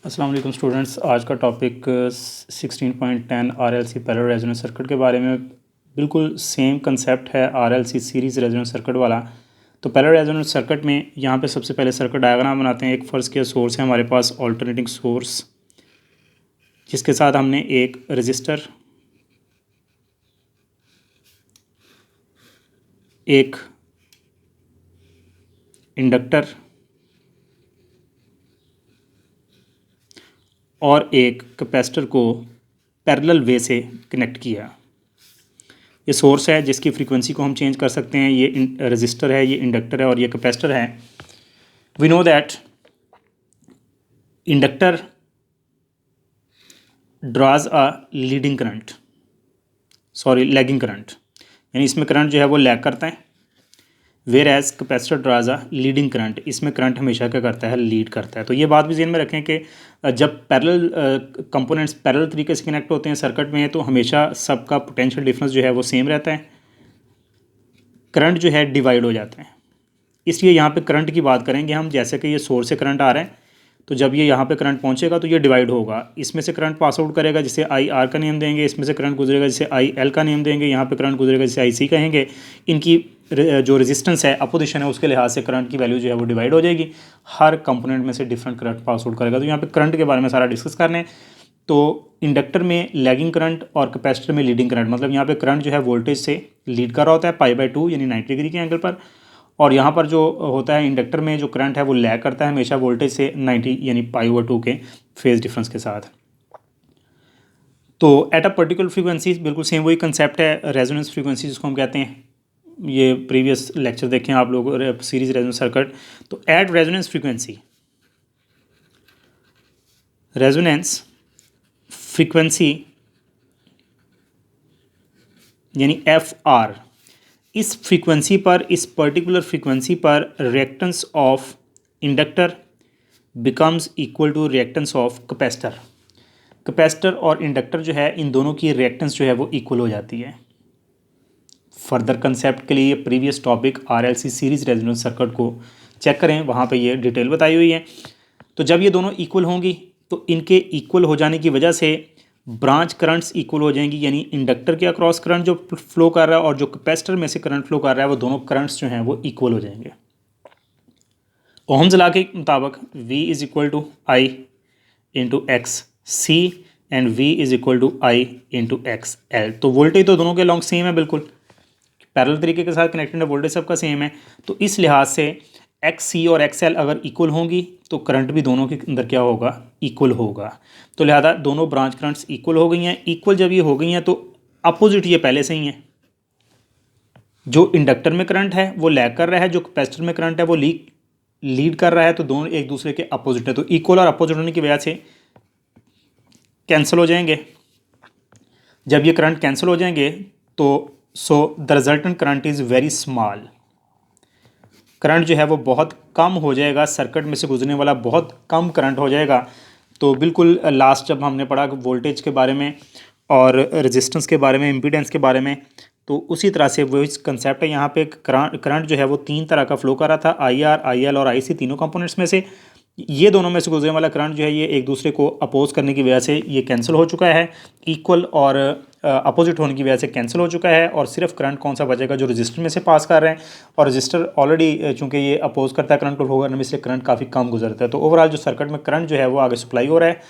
अस्सलाम वालेकुम स्टूडेंट्स। आज का topic 16.10 RLC parallel resonance circuit के बारे में। बिल्कुल सेम कंसेप्ट है आरएलसी सीरीज़ रेजोनेंस सर्किट वाला। तो पैरेलल रेजोनेंस सर्किट में यहाँ पे सबसे पहले सर्किट डायग्राम बनाते हैं। एक फ़र्ज़ किया सोर्स है हमारे पास, ऑल्टरनेटिंग सोर्स, जिसके साथ हमने एक रजिस्टर, एक इंडक्टर और एक कैपेसिटर को पैरेलल वे से कनेक्ट किया। ये सोर्स है जिसकी फ्रीक्वेंसी को हम चेंज कर सकते हैं। ये रजिस्टर है, ये इंडक्टर है और ये कैपेसिटर है। We know that inductor draws a leading current, lagging current, यानी इसमें करंट जो है वो लैग करता है। Whereas capacitor draws a leading current, इसमें करंट हमेशा क्या करता है, लीड करता है। तो ये बात भी ज़हन में रखें कि जब पैरेलल कंपोनेंट्स पैरेलल तरीके से कनेक्ट होते हैं सर्किट में, तो हमेशा सबका पोटेंशियल डिफरेंस जो है वो सेम रहता है, करंट जो है डिवाइड हो जाता है। इसलिए यहाँ पे करंट की बात करेंगे हम। जैसे कि ये सोर्स से करंट आ रहा है, तो जब ये यहाँ पे करंट पहुँचेगा तो ये डिवाइड होगा। इसमें से करंट पास आउट करेगा जिसे आई आर का नेम देंगे, इसमें से करंट गुजरेगा जिसे आई एल का नेम देंगे, यहाँ पे करंट गुजरेगा जिसे आई सी कहेंगे। इनकी जो रेजिस्टेंस है, अपोजिशन है, उसके लिहाज से करंट की वैल्यू जो है वो डिवाइड हो जाएगी। हर कंपोनेंट में से डिफरेंट करंट पास आउट करेगा। तो यहाँ पे करंट के बारे में सारा डिस्कस करने हैं। तो इंडक्टर में लैगिंग करंट और कैपेसिटर में लीडिंग करंट, मतलब यहाँ पे करंट जो है वोल्टेज से लीड कर रहा होता है π/2 यानी 90 डिग्री के एंगल पर, और यहाँ पर जो होता है इंडक्टर में जो करंट है वो लैग करता है हमेशा वोल्टेज से 90 यानी π/2 के फेज डिफरेंस के साथ। तो एट अ पर्टिकुलर फ्रीक्वेंसी, बिल्कुल सेम वही कंसेप्ट है रेजोनेंस फ्रीक्वेंसी जिसको हम कहते हैं। ये प्रीवियस लेक्चर देखें आप लोग, सीरीज रेजोनेंस सर्किट। तो at resonance frequency, resonance frequency यानी FR, इस फ्रीक्वेंसी पर, इस पर्टिकुलर फ्रीक्वेंसी पर reactance of inductor becomes equal to reactance of capacitor. Capacitor और इंडक्टर जो है, इन दोनों की रिएक्टेंस जो है वो इक्वल हो जाती है। फर्दर कंसेप्ट के लिए previous topic RLC series resonance circuit को चेक करें, वहाँ पे ये डिटेल बताई हुई है। तो जब ये दोनों इक्वल होंगी तो इनके इक्वल हो जाने की वजह से ब्रांच करंट्स इक्वल हो जाएंगी, यानी इंडक्टर के अक्रॉस करंट जो फ्लो कर रहा है और जो कैपेसिटर में से करंट फ्लो कर रहा है, वो दोनों करंट्स जो हैं वो इक्वल हो जाएंगे। ओहम्स लॉ के मुताबिक V is equal to I into X C and V is equal to I into X L. तो वोल्टेज तो दोनों के लॉन्ग सेम है, बिल्कुल पैरेलल तरीके के साथ कनेक्टेड है, वोल्टेज सबका सेम है। तो इस लिहाज से एक्स सी और एक्स एल अगर इक्वल होंगी तो करंट भी दोनों के अंदर क्या होगा, इक्वल होगा। तो लिहाजा दोनों ब्रांच करंट्स इक्वल हो गई हैं। इक्वल जब ये हो गई हैं तो अपोजिट ये पहले से ही है। जो इंडक्टर में करंट है वो लैग कर रहा है, जो कैपेसिटर में करंट है वो लीड कर रहा है। तो दोनों एक दूसरे के अपोजिट है। तो इक्वल और अपोजिट होने की वजह से कैंसिल हो जाएंगे। जब ये करंट कैंसिल हो जाएंगे तो the resultant current is very small. Current जो है वो बहुत कम हो जाएगा, सर्किट में से गुजरने वाला बहुत कम करंट हो जाएगा। तो बिल्कुल लास्ट जब हमने पढ़ा वोल्टेज के बारे में और रेजिस्टेंस के बारे में, इम्पीडेंस के बारे में, तो उसी तरह से वही कंसेप्ट है। यहाँ पे करंट जो है वो तीन तरह का फ्लो कर रहा था, IR, IL और IC, तीनों कंपोनेंट्स में से। ये दोनों में से गुजरने वाला करंट जो है ये एक दूसरे को अपोज करने की वजह से ये कैंसिल हो चुका है। इक्वल और अपोजिट होने की वजह से कैंसिल हो चुका है। और सिर्फ करंट कौन सा बचेगा, जो रजिस्टर में से पास कर रहे हैं। और रजिस्टर ऑलरेडी चूंकि ये अपोज करता है करंट को फ्लो करने में, इसलिए करंट काफ़ी कम गुजरता है। तो ओवरऑल जो सर्किट में करंट जो है वो आगे सप्लाई हो रहा है,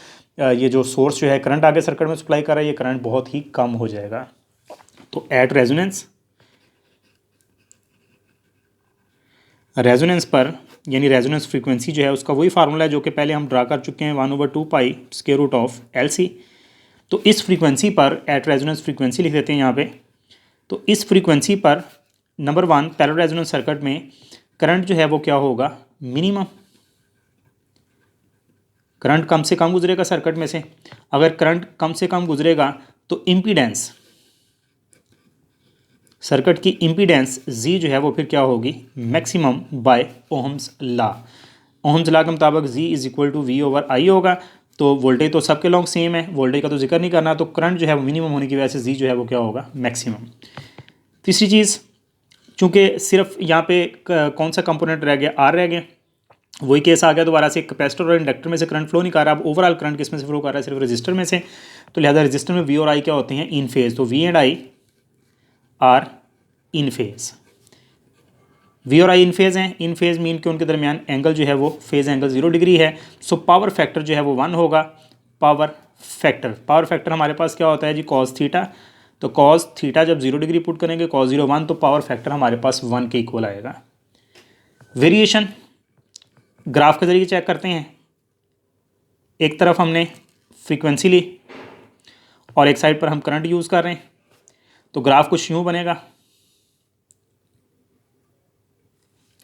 ये जो सोर्स जो है करंट आगे सर्किट में सप्लाई कर रहा है, ये करंट बहुत ही कम हो जाएगा। तो एट रेजोनेंस पर, यानी रेजोनेंस फ्रीक्वेंसी जो है उसका वही फार्मूला है जो कि पहले हम ड्रा कर चुके हैं, 1/2π√LC। तो इस फ्रीक्वेंसी पर, एट रेजोनेंस फ्रीक्वेंसी लिख देते हैं यहाँ पे। तो इस फ्रीक्वेंसी पर नंबर 1 पैरेलल रेजोनेंस सर्किट में करंट जो है वो क्या होगा, मिनिमम। करंट कम से कम गुजरेगा सर्किट में से। अगर करंट कम से कम गुजरेगा तो इम्पीडेंस, सर्किट की इम्पीडेंस Z जो है वो फिर क्या होगी, maximum by Ohm's law. Ohm's law के मुताबिक Z is equal to V/I होगा। तो वोल्टेज तो सबके लॉन्ग सेम है, वोल्टेज का तो जिक्र नहीं करना। तो करंट जो है वो मिनिमम होने की वजह से Z जो है वो क्या होगा, मैक्सिमम। तीसरी चीज़, चूँकि सिर्फ यहाँ पे कौन सा कंपोनेंट रह गया, R रह गया। वही केस आ गया दोबारा से, कैपेसिटर और इंडक्टर में से करंट फ्लो नहीं कर रहा, अब ओवरऑल करंट किस में से फ्लो कर रहा है, सिर्फ रजिस्टर में से। तो लिहाजा रजिस्टर में वी और आई क्या होते हैं, इन फेज, तो V and I are in phase. V और आई इन फेज हैं, इन फेज मीन के उनके दरमियान एंगल जो है वो फेज एंगल 0 डिग्री है। सो पावर फैक्टर जो है वो 1 होगा। पावर फैक्टर हमारे पास क्या होता है जी, कॉस थीटा। तो कॉस थीटा जब 0 डिग्री पुट करेंगे, कॉस 0 1, तो पावर फैक्टर हमारे पास 1 के इक्वल आएगा। वेरिएशन ग्राफ के जरिए चेक करते हैं। एक तरफ हमने फ्रीक्वेंसी ली और एक साइड पर हम करंट यूज़ कर रहे हैं, तो ग्राफ कुछ यूँ बनेगा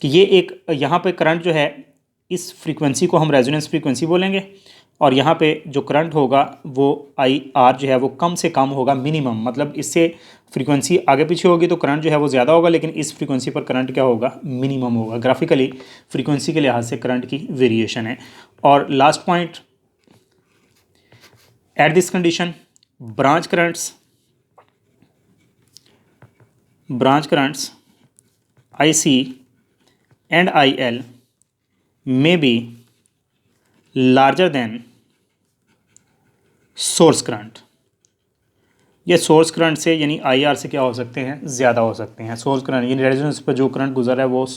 कि ये एक, यहाँ पे करंट जो है इस फ्रीक्वेंसी को हम रेजोनेंस फ्रीक्वेंसी बोलेंगे, और यहाँ पे जो करंट होगा वो आई आर जो है वो कम से कम होगा, मिनिमम, मतलब इससे फ्रीक्वेंसी आगे पीछे होगी तो करंट जो है वो ज़्यादा होगा, लेकिन इस फ्रीक्वेंसी पर करंट क्या होगा, मिनिमम होगा। ग्राफिकली फ्रीक्वेंसी के लिहाज से करंट की वेरिएशन है। और last point, at this condition branch currents I C and I L may be larger than source current. ये सोर्स करंट से यानी आई आर से क्या हो सकते हैं, ज़्यादा हो सकते हैं। सोर्स करंट यानी रेजिस्टेंस पर जो करंट गुजर रहा है वो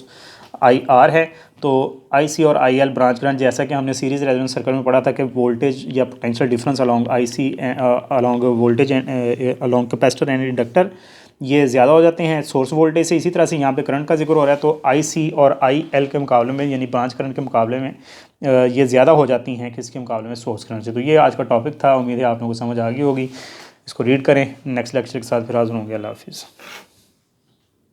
आई आर है। तो आई सी और आई एल ब्रांच करंट, जैसा कि हमने सीरीज रेजोनेंस सर्किट में पढ़ा था कि वोल्टेज या potential difference along I C along voltage and along capacitor and inductor, ये ज़्यादा हो जाते हैं सोर्स वोल्टेज से। इसी तरह से यहाँ पे करंट का जिक्र हो रहा है, तो आई सी और आई एल के मुकाबले में यानी ब्रांच करंट के मुकाबले में ये ज़्यादा हो जाती हैं किसके मुकाबले में, सोर्स करंट से। तो ये आज का टॉपिक था, उम्मीद है आप लोगों को समझ आ गई होगी। इसको रीड करें, नेक्स्ट लेक्चर के साथ फिर हाज़िर होंगे। अल्लाह हाफिज़।